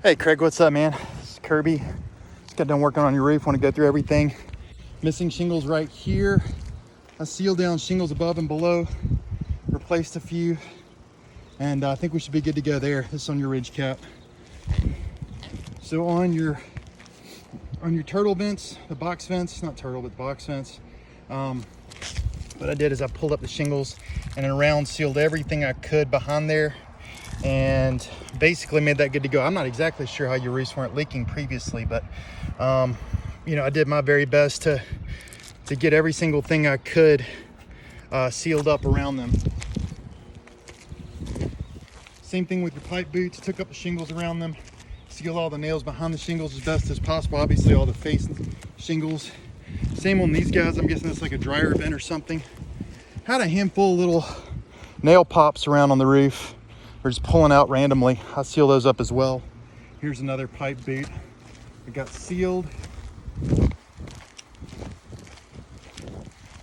Hey Craig, what's up, man? It's Kirby. Just got done working on your roof. Want to go through everything. Missing shingles right here. I sealed down shingles above and below. Replaced a few, and I think we should be good to go there. This is on your ridge cap. So on your turtle vents, the box vents, not turtle, but box vents. What I did is I pulled up the shingles and then around sealed everything I could behind there, and basically made that good to go. I'm not exactly sure how your roofs weren't leaking previously, but you know, I did my very best to get every single thing I could sealed up around them. Same thing with your pipe boots. Took up the shingles around them, sealed all the nails behind the shingles as best as possible. Obviously all the face shingles. Same on these guys. I'm guessing that's like a dryer vent or something. Had a handful of little nail pops around on the roof. We're just pulling out randomly. I seal those up as well. Here's another pipe boot. It got sealed.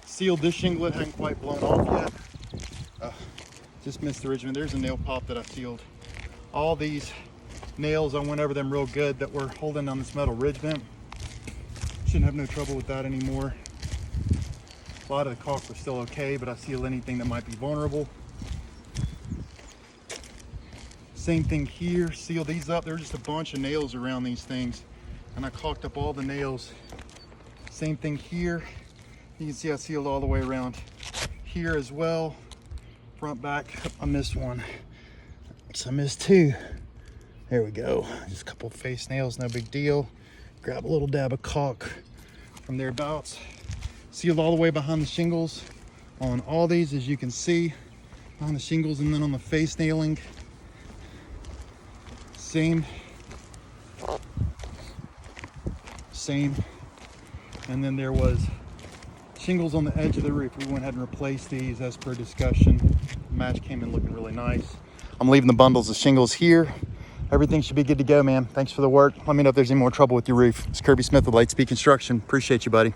Sealed this shingle. It hadn't quite blown off yet. Just missed the ridge. There's a nail pop that I sealed. All these nails, I went over them real good that were holding on this metal ridge vent. Shouldn't have no trouble with that anymore. A lot of the caulk was still okay, but I sealed anything that might be vulnerable. Same thing here, seal these up. There's just a bunch of nails around these things, and I caulked up all the nails. Same thing here. You can see I sealed all the way around here as well. Front, back. I missed one. So I missed two. There we go. Just a couple face nails, no big deal. Grab a little dab of caulk from thereabouts. Sealed all the way behind the shingles on all these, as you can see, on the shingles, and then on the face nailing. Same. And then there was shingles on the edge of the roof. We went ahead and replaced these as per discussion. The match came in looking really nice. I'm leaving the bundles of shingles here. Everything should be good to go, man. Thanks for the work. Let me know if there's any more trouble with your roof. It's Kirby Smith with Lightspeed Construction. Appreciate you, buddy.